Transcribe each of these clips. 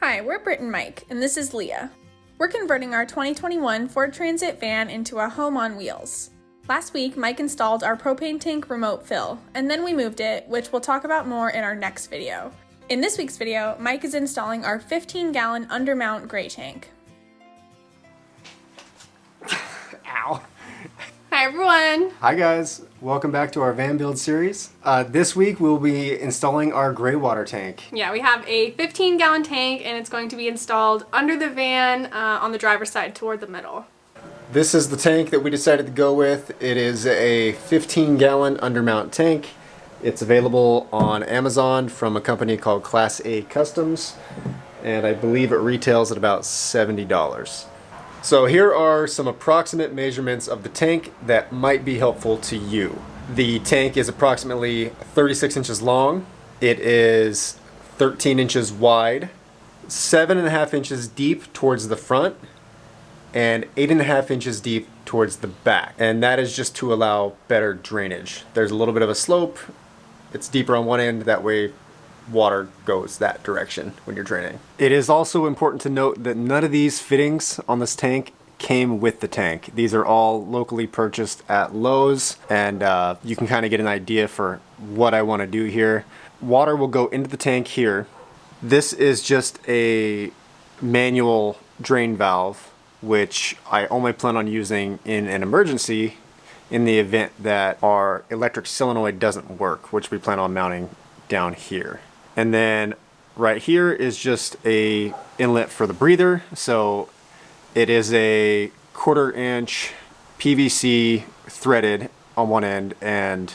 Hi, we're Britt and Mike, and this is Leah. We're converting our 2021 Ford Transit van into a home on wheels. Last week, Mike installed our propane tank remote fill, and then we moved it, which we'll talk about more in our next video. In this week's video, Mike is installing our 15-gallon Undermount gray tank. Ow. Hi everyone! Hi guys, welcome back to our van build series. This week we'll be installing our gray water tank. Yeah, we have a 15-gallon tank and it's going to be installed under the van on the driver's side toward the middle. This is the tank that we decided to go with. It is a 15-gallon Undermount tank. It's available on Amazon from a company called Class A Customs, and I believe it retails at about $70. So here are some approximate measurements of the tank that might be helpful to you. The tank is approximately 36 inches long. It is 13 inches wide, 7.5 inches deep towards the front, and 8.5 inches deep towards the back. And that is just to allow better drainage. There's a little bit of a slope. It's deeper on one end, that way water goes that direction when you're draining. It is also important to note that none of these fittings on this tank came with the tank. These are all locally purchased at Lowe's, and you can kind of get an idea for what I want to do here. Water will go into the tank here. This is just a manual drain valve, which I only plan on using in an emergency in the event that our electric solenoid doesn't work, which we plan on mounting down here. And then right here is just a inlet for the breather. So it is a 1/4 inch PVC threaded on one end and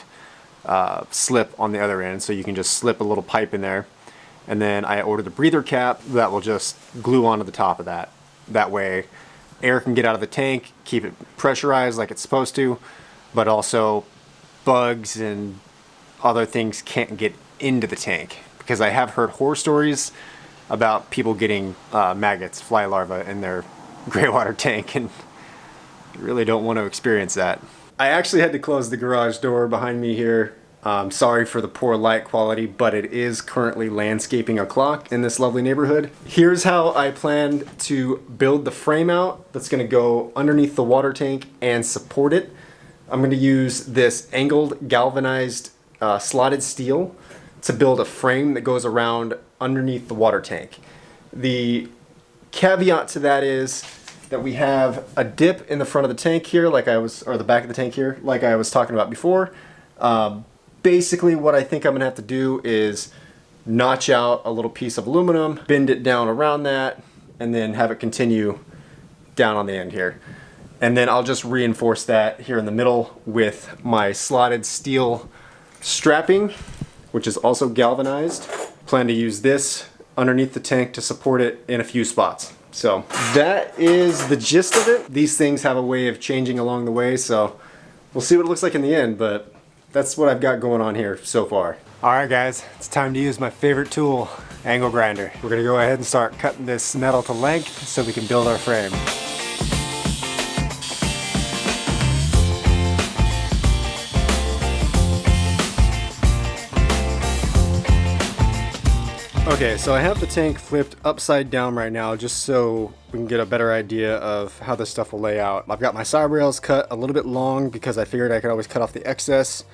slip on the other end. So you can just slip a little pipe in there. And then I ordered the breather cap that will just glue onto the top of that. That way air can get out of the tank, keep it pressurized like it's supposed to, but also bugs and other things can't get into the tank. Because I have heard horror stories about people getting maggots, fly larvae in their gray water tank, and you really don't want to experience that. I actually had to close the garage door behind me here. Sorry for the poor light quality, but it is currently landscaping o'clock in this lovely neighborhood. Here's how I plan to build the frame out that's going to go underneath the water tank and support it. I'm going to use this angled galvanized slotted steel to build a frame that goes around underneath the water tank. The caveat to that is that we have a dip in the front of the tank here, or the back of the tank here, like I was talking about before. Basically what I think I'm gonna have to do is notch out a little piece of aluminum, bend it down around that, and then have it continue down on the end here. And then I'll just reinforce that here in the middle with my slotted steel strapping, which is also galvanized. Plan to use this underneath the tank to support it in a few spots. So that is the gist of it. These things have a way of changing along the way, so we'll see what it looks like in the end, but that's what I've got going on here so far. All right guys, it's time to use my favorite tool, angle grinder. We're gonna go ahead and start cutting this metal to length so we can build our frame. Okay, so I have the tank flipped upside down right now just so we can get a better idea of how this stuff will lay out. I've got my side rails cut a little bit long because I figured I could always cut off the excess,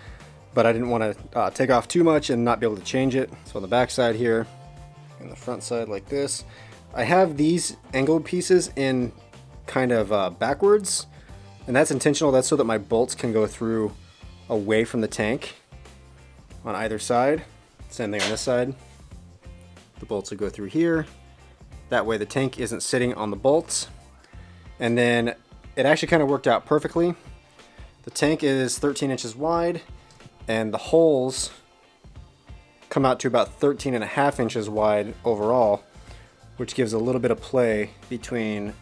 but I didn't want to take off too much and not be able to change it. So on the back side here, and the front side like this, I have these angled pieces in kind of backwards, and that's intentional. That's so that my bolts can go through away from the tank on either side. Same thing on this side. The bolts will go through here. That way the tank isn't sitting on the bolts. And then it actually kind of worked out perfectly. The tank is 13 inches wide and the holes come out to about 13.5 inches wide overall, which gives a little bit of play between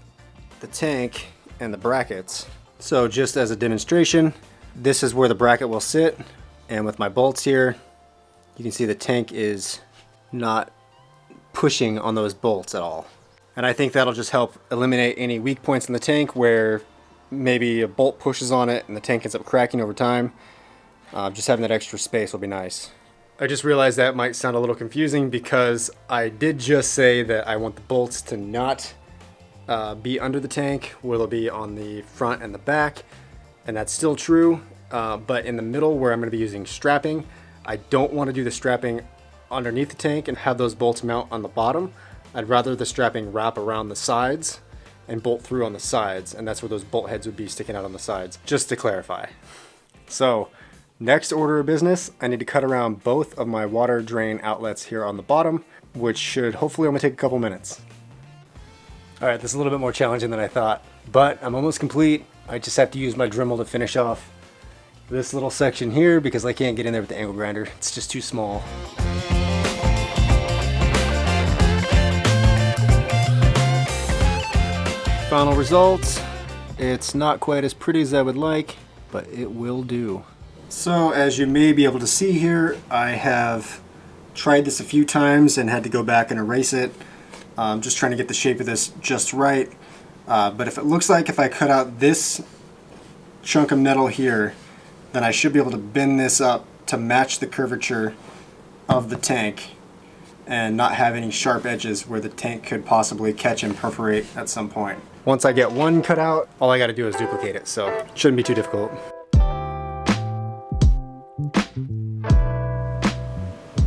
the tank and the brackets. So just as a demonstration, this is where the bracket will sit. And with my bolts here, you can see the tank is not pushing on those bolts at all. And I think that'll just help eliminate any weak points in the tank where maybe a bolt pushes on it and the tank ends up cracking over time. Just having that extra space will be nice. I just realized that might sound a little confusing because I did just say that I want the bolts to not be under the tank, where they'll be on the front and the back, and that's still true, but in the middle where I'm going to be using strapping, I don't want to do the strapping underneath the tank and have those bolts mount on the bottom. I'd rather the strapping wrap around the sides and bolt through on the sides, and that's where those bolt heads would be sticking out on the sides, just to clarify. So next order of business, I need to cut around both of my water drain outlets here on the bottom, which should hopefully only take a couple minutes. All right, this is a little bit more challenging than I thought, but I'm almost complete. I just have to use my Dremel to finish off this little section here because I can't get in there with the angle grinder. It's just too small. Final results. It's not quite as pretty as I would like, but it will do. So as you may be able to see here, I have tried this a few times and had to go back and erase it. Just trying to get the shape of this just right. But if it looks like if I cut out this chunk of metal here, then I should be able to bend this up to match the curvature of the tank and not have any sharp edges where the tank could possibly catch and perforate at some point. Once I get one cut out, all I got to do is duplicate it, so it shouldn't be too difficult.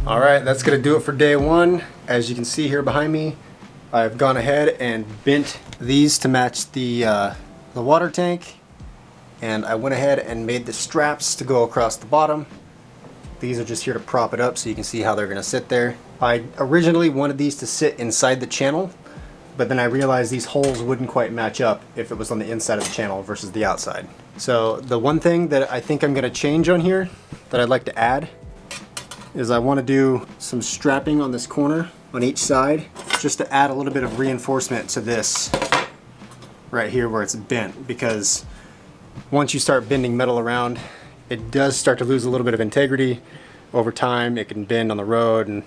All right, that's gonna do it for day one. As you can see here behind me, I've gone ahead and bent these to match the water tank, and I went ahead and made the straps to go across the bottom. These are just here to prop it up so you can see how they're gonna sit there. I originally wanted these to sit inside the channel, but then I realized these holes wouldn't quite match up if it was on the inside of the channel versus the outside. So the one thing that I think I'm gonna change on here that I'd like to add is I want to do some strapping on this corner on each side just to add a little bit of reinforcement to this right here where it's bent, because once you start bending metal around, it does start to lose a little bit of integrity over time. It can bend on the road, and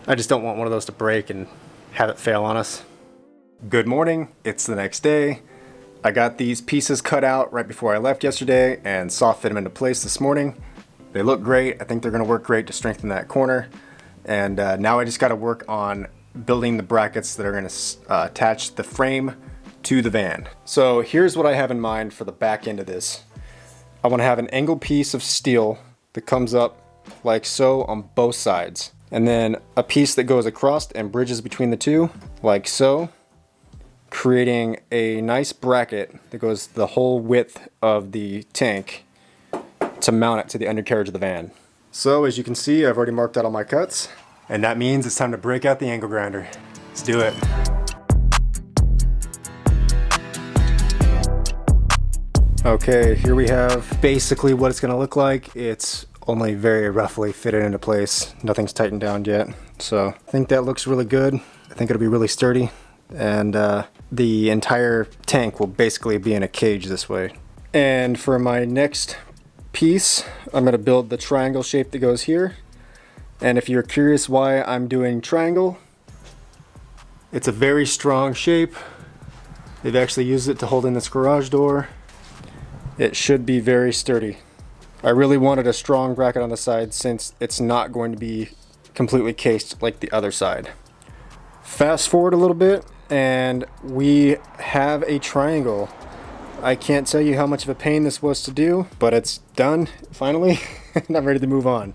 I just don't want one of those to break and have it fail on us. Good morning, it's the next day. I got these pieces cut out right before I left yesterday and soft fit them into place this morning. They look great. I think they're going to work great to strengthen that corner. And now I just got to work on building the brackets that are going to attach the frame to the van. So here's what I have in mind for the back end of this. I want to have an angled piece of steel that comes up like so on both sides. And then a piece that goes across and bridges between the two like so, creating a nice bracket that goes the whole width of the tank to mount it to the undercarriage of the van. So as you can see, I've already marked out all my cuts, and that means it's time to break out the angle grinder. Let's do it. Okay, here we have basically what it's gonna look like. It's only very roughly fitted into place. Nothing's tightened down yet. So I think that looks really good. I think it'll be really sturdy, and the entire tank will basically be in a cage this way. And for my next piece, I'm going to build the triangle shape that goes here. And if you're curious why I'm doing triangle, it's a very strong shape. They've actually used it to hold in this garage door. It should be very sturdy. I really wanted a strong bracket on the side since it's not going to be completely cased like the other side. Fast forward a little bit and we have a triangle. I can't tell you how much of a pain this was to do, but it's done finally, and I'm ready to move on.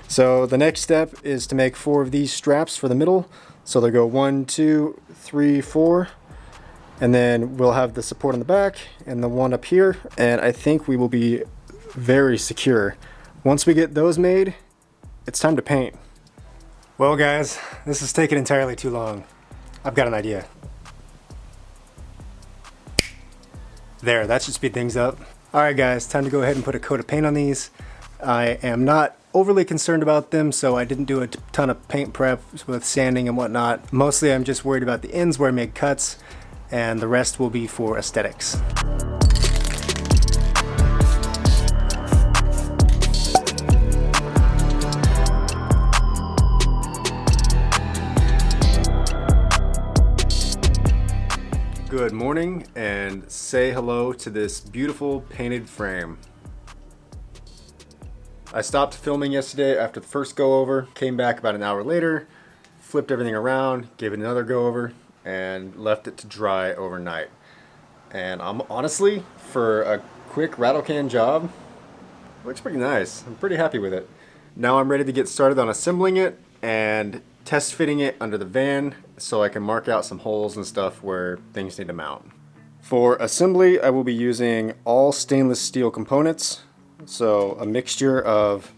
So the next step is to make 4 of these straps for the middle. So they go 1, 2, 3, 4, and then we'll have the support on the back and the one up here, and I think we will be very secure. Once we get those made, it's time to paint. Well guys, this is taking entirely too long. I've got an idea. There, that should speed things up. Alright guys, time to go ahead and put a coat of paint on these. I am not overly concerned about them, so I didn't do a ton of paint prep with sanding and whatnot. Mostly I'm just worried about the ends where I make cuts, and the rest will be for aesthetics. Good morning, and say hello to this beautiful painted frame. I stopped filming yesterday after the first go over, came back about an hour later, flipped everything around, gave it another go over, and left it to dry overnight. And I'm honestly, for a quick rattle can job, looks pretty nice. I'm pretty happy with it. Now I'm ready to get started on assembling it and test fitting it under the van so I can mark out some holes and stuff where things need to mount. For assembly, I will be using all stainless steel components. So a mixture of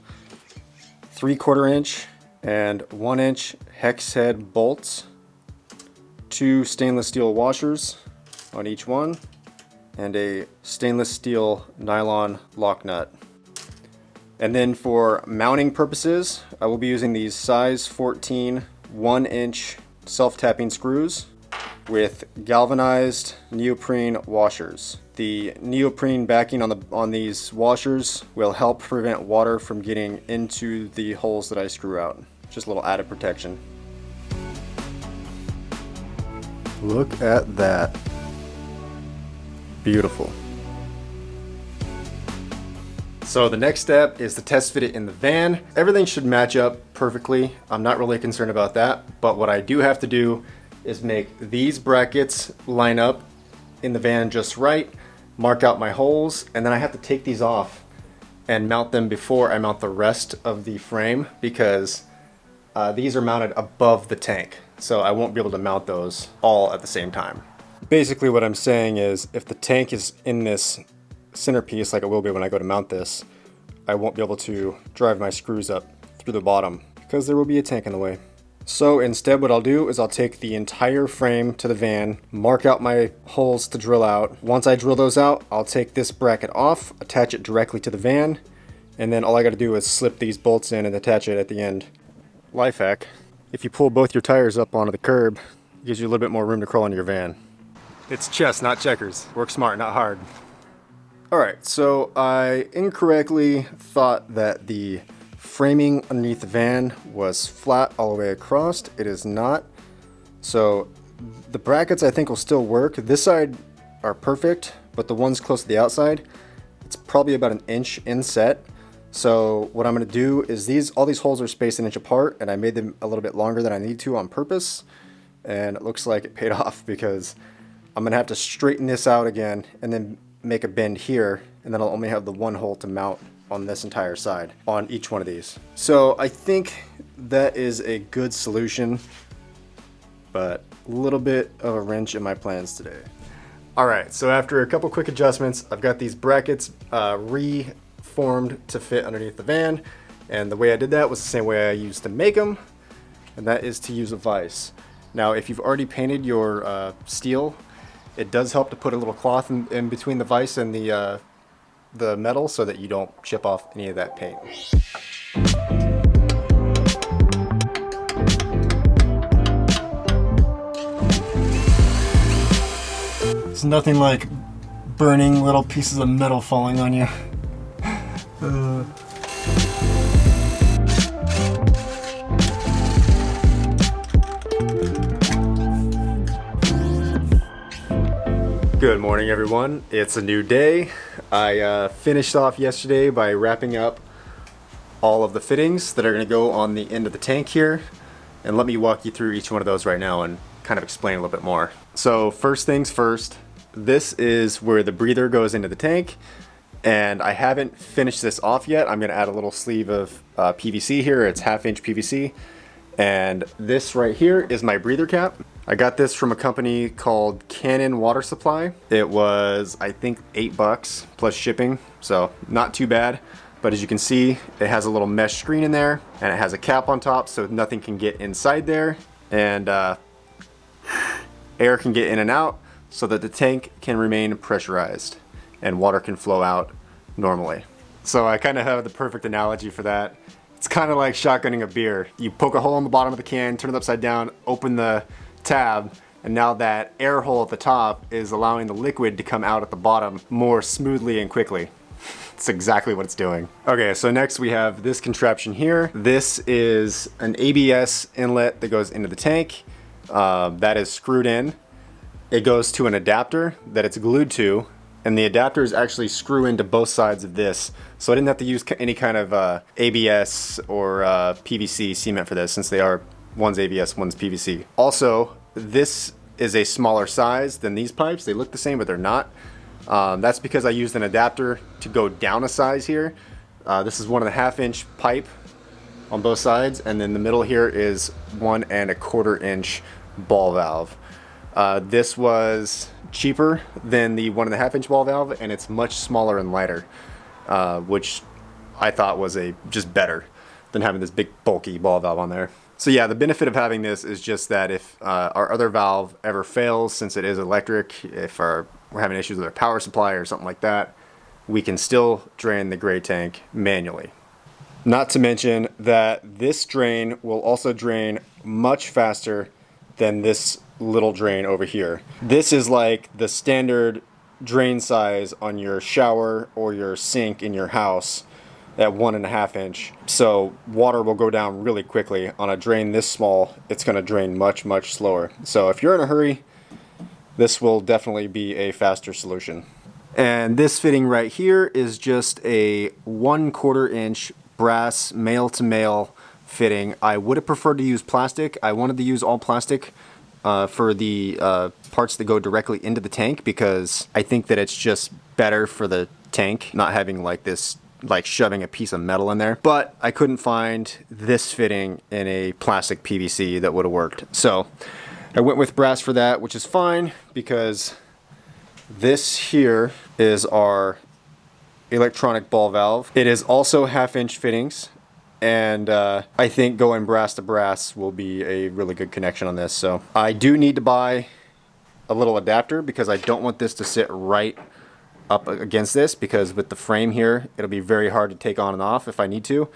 3/4 inch and 1 inch hex head bolts, 2 stainless steel washers on each one, and a stainless steel nylon lock nut. And then for mounting purposes, I will be using these size 14 1 inch self-tapping screws with galvanized neoprene washers. The neoprene backing on these washers will help prevent water from getting into the holes that I screw out. Just a little added protection. Look at that. Beautiful. So the next step is to test fit it in the van. Everything should match up perfectly. I'm not really concerned about that, but what I do have to do is make these brackets line up in the van just right, mark out my holes, and then I have to take these off and mount them before I mount the rest of the frame because these are mounted above the tank, so I won't be able to mount those all at the same time. Basically what I'm saying is if the tank is in this centerpiece like it will be when I go to mount this, I won't be able to drive my screws up through the bottom because there will be a tank in the way. So instead what I'll do is I'll take the entire frame to the van, mark out my holes to drill out. Once I drill those out, I'll take this bracket off, attach it directly to the van, and then all I gotta do is slip these bolts in and attach it at the end. Life hack, if you pull both your tires up onto the curb, it gives you a little bit more room to crawl into your van. It's chess, not checkers. Work smart, not hard. Alright, so I incorrectly thought that the framing underneath the van was flat all the way across. It is not. So the brackets I think will still work. This side are perfect, but the ones close to the outside, it's probably about an inch inset. So what I'm going to do is all these holes are spaced an inch apart, and I made them a little bit longer than I need to on purpose. And it looks like it paid off because I'm going to have to straighten this out again and then make a bend here, and then I'll only have the one hole to mount on this entire side on each one of these. So I think that is a good solution, but a little bit of a wrench in my plans today. Alright, so after a couple quick adjustments, I've got these brackets reformed to fit underneath the van, and the way I did that was the same way I used to make them, and that is to use a vise. Now if you've already painted your steel, it does help to put a little cloth in between the vise and the metal so that you don't chip off any of that paint. It's nothing like burning little pieces of metal falling on you. Good morning, everyone. It's a new day. I finished off yesterday by wrapping up all of the fittings that are going to go on the end of the tank here. And let me walk you through each one of those right now and kind of explain a little bit more. So first things first, this is where the breather goes into the tank. And I haven't finished this off yet. I'm going to add a little sleeve of PVC here. It's 1/2 inch PVC. And this right here is my breather cap. I got this from a company called Cannon Water Supply. It was, I think, $8 plus shipping, so not too bad. But as you can see, it has a little mesh screen in there, and it has a cap on top so nothing can get inside there, and air can get in and out so that the tank can remain pressurized and water can flow out normally. So I kind of have the perfect analogy for that. It's kind of like shotgunning a beer. You poke a hole in the bottom of the can, turn it upside down, open the tab, and now that air hole at the top is allowing the liquid to come out at the bottom more smoothly and quickly. It's exactly what it's doing. Okay, so next we have this contraption here. This is an ABS inlet that goes into the tank. That is screwed in. It goes to an adapter that it's glued to, and the adapters actually screw into both sides of this, so I didn't have to use any kind of ABS or PVC cement for this, since they are, one's ABS, one's PVC. Also, this is a smaller size than these pipes. They look the same, but they're not. That's because I used an adapter to go down a size here. This is 1.5 inch pipe on both sides, and then the middle here is 1.25 inch ball valve. This was cheaper than the 1.5 inch ball valve, and it's much smaller and lighter, which I thought was just better than having this big bulky ball valve on there. So yeah, the benefit of having this is just that if our other valve ever fails, since it is electric, if we're having issues with our power supply or something like that, we can still drain the gray tank manually. Not to mention that this drain will also drain much faster than this little drain over here. This is like the standard drain size on your shower or your sink in your house at 1.5 inch. So water will go down really quickly. On a drain this small, it's going to drain much, much slower. So if you're in a hurry, this will definitely be a faster solution. And this fitting right here is just a 1/4 inch brass male to male fitting. I would have preferred to use plastic. I wanted to use all plastic for the parts that go directly into the tank, because I think that it's just better for the tank not having like this, like shoving a piece of metal in there. But I couldn't find this fitting in a plastic PVC that would have worked. So I went with brass for that, which is fine, because this here is our electronic ball valve. It is also 1/2 inch fittings, and I think going brass to brass will be a really good connection on this. So I do need to buy a little adapter, because I don't want this to sit right up against this, because with the frame here, it'll be very hard to take on and off if I need to.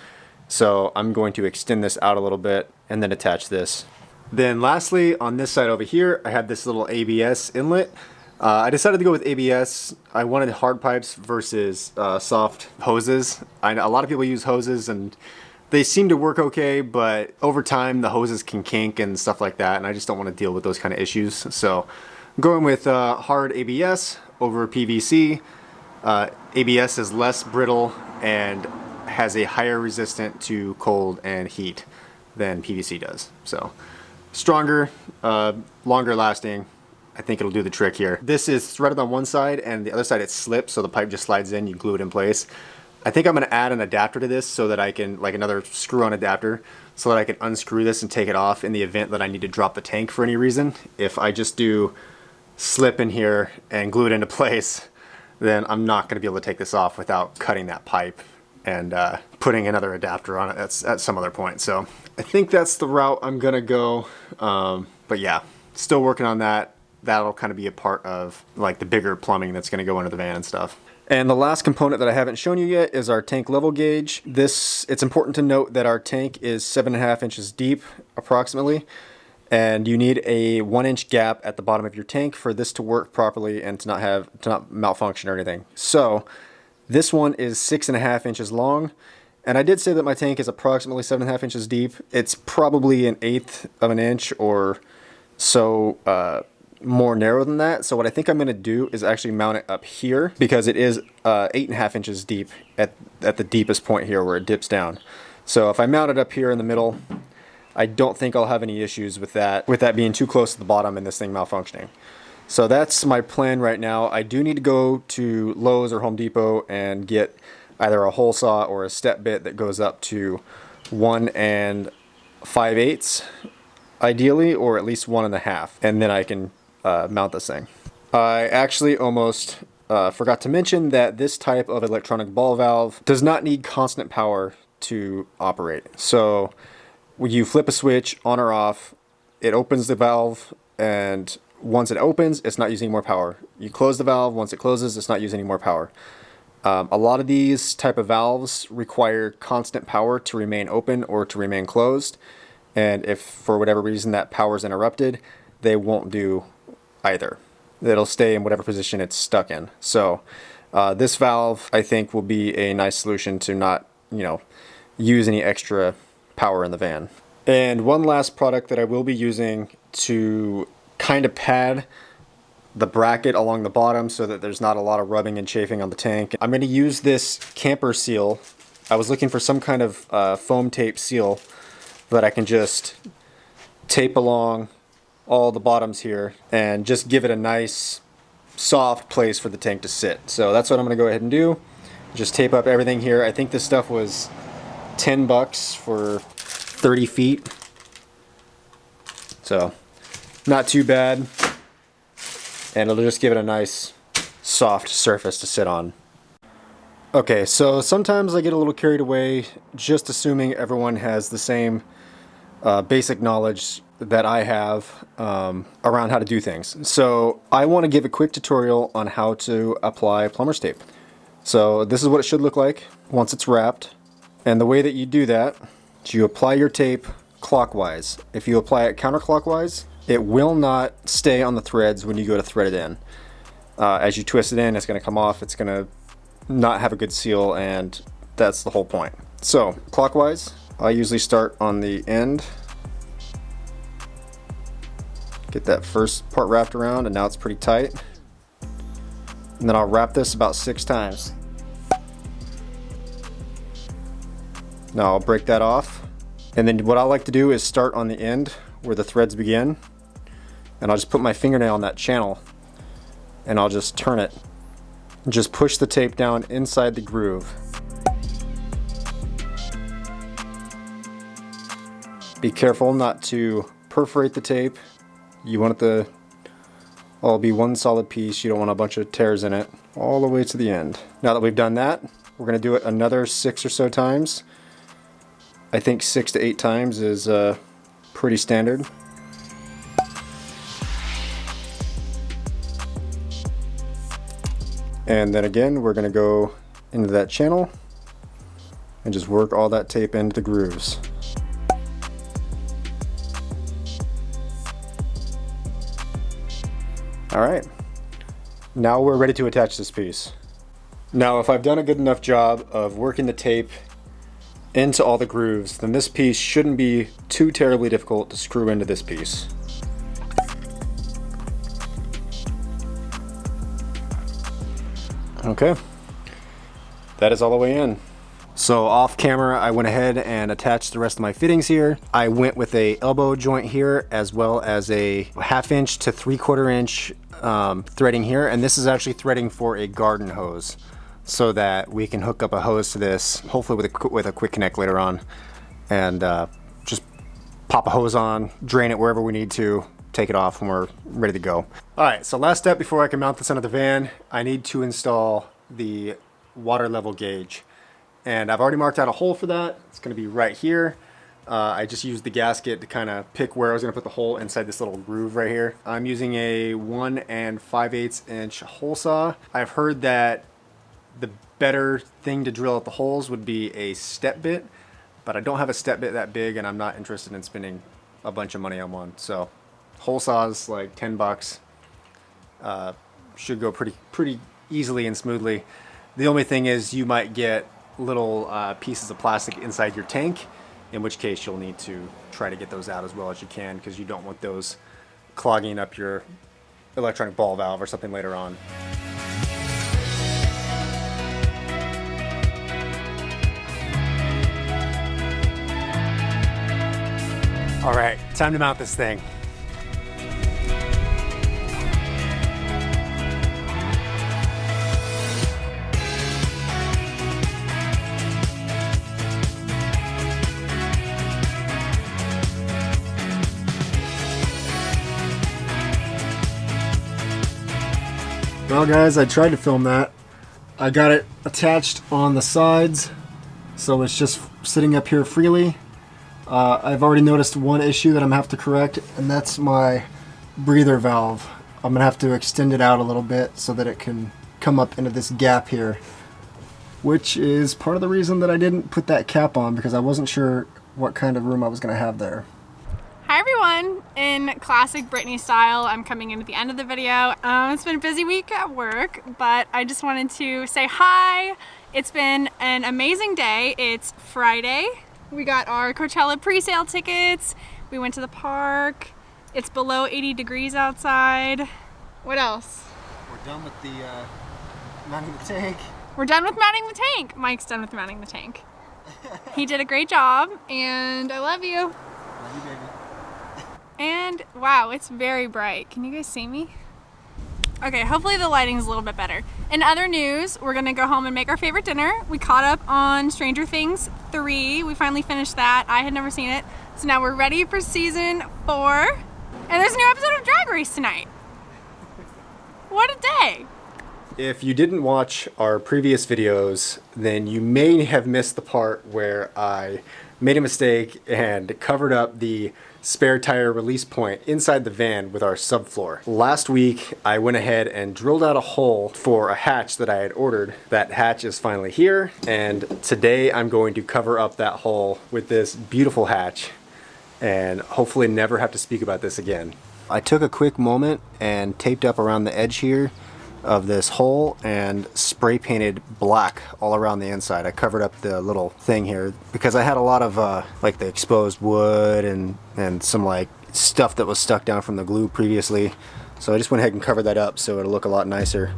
So I'm going to extend this out a little bit and then attach this. Then lastly, on this side over here, I have this little ABS inlet. I decided to go with ABS. I wanted hard pipes versus soft hoses. A lot of people use hoses and they seem to work okay, but over time the hoses can kink and stuff like that, and I just don't want to deal with those kind of issues. So I'm going with hard ABS over PVC. ABS is less brittle and has a higher resistance to cold and heat than PVC does. So stronger, longer lasting. I think it'll do the trick here. This is threaded on one side, and the other side it's slipped, so the pipe just slides in, you glue it in place. I think I'm gonna add an adapter to this so that I can, like another screw-on adapter, so that I can unscrew this and take it off in the event that I need to drop the tank for any reason. If I just do slip in here and glue it into place, then I'm not gonna be able to take this off without cutting that pipe and putting another adapter on it at some other point. So I think that's the route I'm gonna go. But yeah, still working on that. That'll kind of be a part of like the bigger plumbing that's going to go into the van and stuff. And the last component that I haven't shown you yet is our tank level gauge. It's important to note that our tank is 7.5 inches deep approximately, and you need a 1 inch gap at the bottom of your tank for this to work properly and to not malfunction or anything. So this one is 6.5 inches long, and I did say that my tank is approximately 7.5 inches deep. It's probably 1/8 of an inch or so more narrow than that. So what I think I'm going to do is actually mount it up here, because it is 8.5 inches deep at the deepest point here where it dips down. So if I mount it up here in the middle, I don't think I'll have any issues with that being too close to the bottom and this thing malfunctioning. So that's my plan right now. I do need to go to Lowe's or Home Depot and get either a hole saw or a step bit that goes up to 1 5/8 ideally, or at least 1.5, and then I can mount this thing. I actually almost forgot to mention that this type of electronic ball valve does not need constant power to operate. So when you flip a switch on or off, it opens the valve, and once it opens, it's not using more power. You close the valve, once it closes, it's not using any more power. A lot of these type of valves require constant power to remain open or to remain closed, and if for whatever reason that power is interrupted, they won't do either. It'll stay in whatever position it's stuck in. So this valve, I think, will be a nice solution to not, use any extra power in the van. And one last product that I will be using to kind of pad the bracket along the bottom so that there's not a lot of rubbing and chafing on the tank. I'm going to use this camper seal. I was looking for some kind of foam tape seal that I can just tape along all the bottoms here and just give it a nice soft place for the tank to sit. So that's what I'm going to go ahead and do. Just tape up everything here. I think this stuff was $10 for 30 feet. So not too bad. And it'll just give it a nice soft surface to sit on. Okay, so sometimes I get a little carried away just assuming everyone has the same basic knowledge that I have around how to do things. So I want to give a quick tutorial on how to apply plumber's tape. So this is what it should look like once it's wrapped. And the way that you do that is you apply your tape clockwise. If you apply it counterclockwise, it will not stay on the threads when you go to thread it in. As you twist it in, it's going to come off. It's going to not have a good seal, and that's the whole point. So clockwise, I usually start on the end. Get that first part wrapped around, and now it's pretty tight. And then I'll wrap this about 6 times. Now I'll break that off. And then what I like to do is start on the end where the threads begin. And I'll just put my fingernail on that channel and I'll just turn it. Just push the tape down inside the groove. Be careful not to perforate the tape. You want it to all be one solid piece. You don't want a bunch of tears in it all the way to the end. Now that we've done that, we're going to do it another 6 or so times. I think 6 to 8 times is pretty standard. And then again, we're going to go into that channel and just work all that tape into the grooves. Alright, now we're ready to attach this piece. Now if I've done a good enough job of working the tape into all the grooves, then this piece shouldn't be too terribly difficult to screw into this piece. Okay, that is all the way in. So off camera, I went ahead and attached the rest of my fittings here. I went with a elbow joint here, as well as a 1/2 inch to 3/4 inch threading here. And this is actually threading for a garden hose, so that we can hook up a hose to this, hopefully with a quick connect later on, and just pop a hose on, drain it wherever we need to, take it off when we're ready to go. All right, so last step before I can mount this onto the van, I need to install the water level gauge. And I've already marked out a hole for that. It's gonna be right here. I just used the gasket to kind of pick where I was gonna put the hole inside this little groove right here. I'm using a 1 5/8 inch hole saw. I've heard that the better thing to drill out the holes would be a step bit, but I don't have a step bit that big and I'm not interested in spending a bunch of money on one. So hole saws like $10, should go pretty easily and smoothly. The only thing is you might get little pieces of plastic inside your tank, in which case you'll need to try to get those out as well as you can, because you don't want those clogging up your electronic ball valve or something later on. All right, time to mount this thing. Well guys, I tried to film that. I got it attached on the sides, so it's just sitting up here freely. I've already noticed one issue that I'm gonna have to correct, and that's my breather valve. I'm gonna have to extend it out a little bit so that it can come up into this gap here, which is part of the reason that I didn't put that cap on, because I wasn't sure what kind of room I was gonna have there. Hi everyone! In classic Brittany style, I'm coming in at the end of the video. It's been a busy week at work, but I just wanted to say hi. It's been an amazing day. It's Friday. We got our Coachella pre-sale tickets. We went to the park. It's below 80 degrees outside. What else? We're done with the mounting the tank. We're done with mounting the tank. Mike's done with mounting the tank. He did a great job, and I love you. Love you, baby. And wow, it's very bright. Can you guys see me? Okay, hopefully the lighting's a little bit better. In other news, we're gonna go home and make our favorite dinner. We caught up on Stranger Things 3. We finally finished that. I had never seen it. So now we're ready for season 4. And there's a new episode of Drag Race tonight. What a day. If you didn't watch our previous videos, then you may have missed the part where I made a mistake and covered up the spare tire release point inside the van with our subfloor. Last week, I went ahead and drilled out a hole for a hatch that I had ordered. That hatch is finally here, and today I'm going to cover up that hole with this beautiful hatch and hopefully never have to speak about this again. I took a quick moment and taped up around the edge here of this hole and spray painted black all around the inside. I covered up the little thing here because I had a lot of like the exposed wood and some like stuff that was stuck down from the glue previously. So I just went ahead and covered that up so it'll look a lot nicer.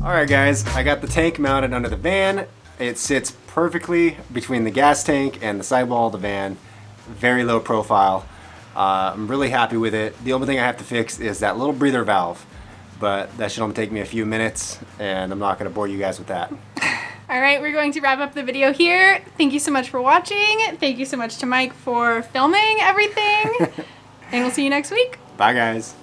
Alright guys, I got the tank mounted under the van. It sits perfectly between the gas tank and the sidewall of the van. Very low profile. I'm really happy with it. The only thing I have to fix is that little breather valve. But that should only take me a few minutes and I'm not going to bore you guys with that. Alright, we're going to wrap up the video here. Thank you so much for watching. Thank you so much to Mike for filming everything. And we'll see you next week. Bye guys.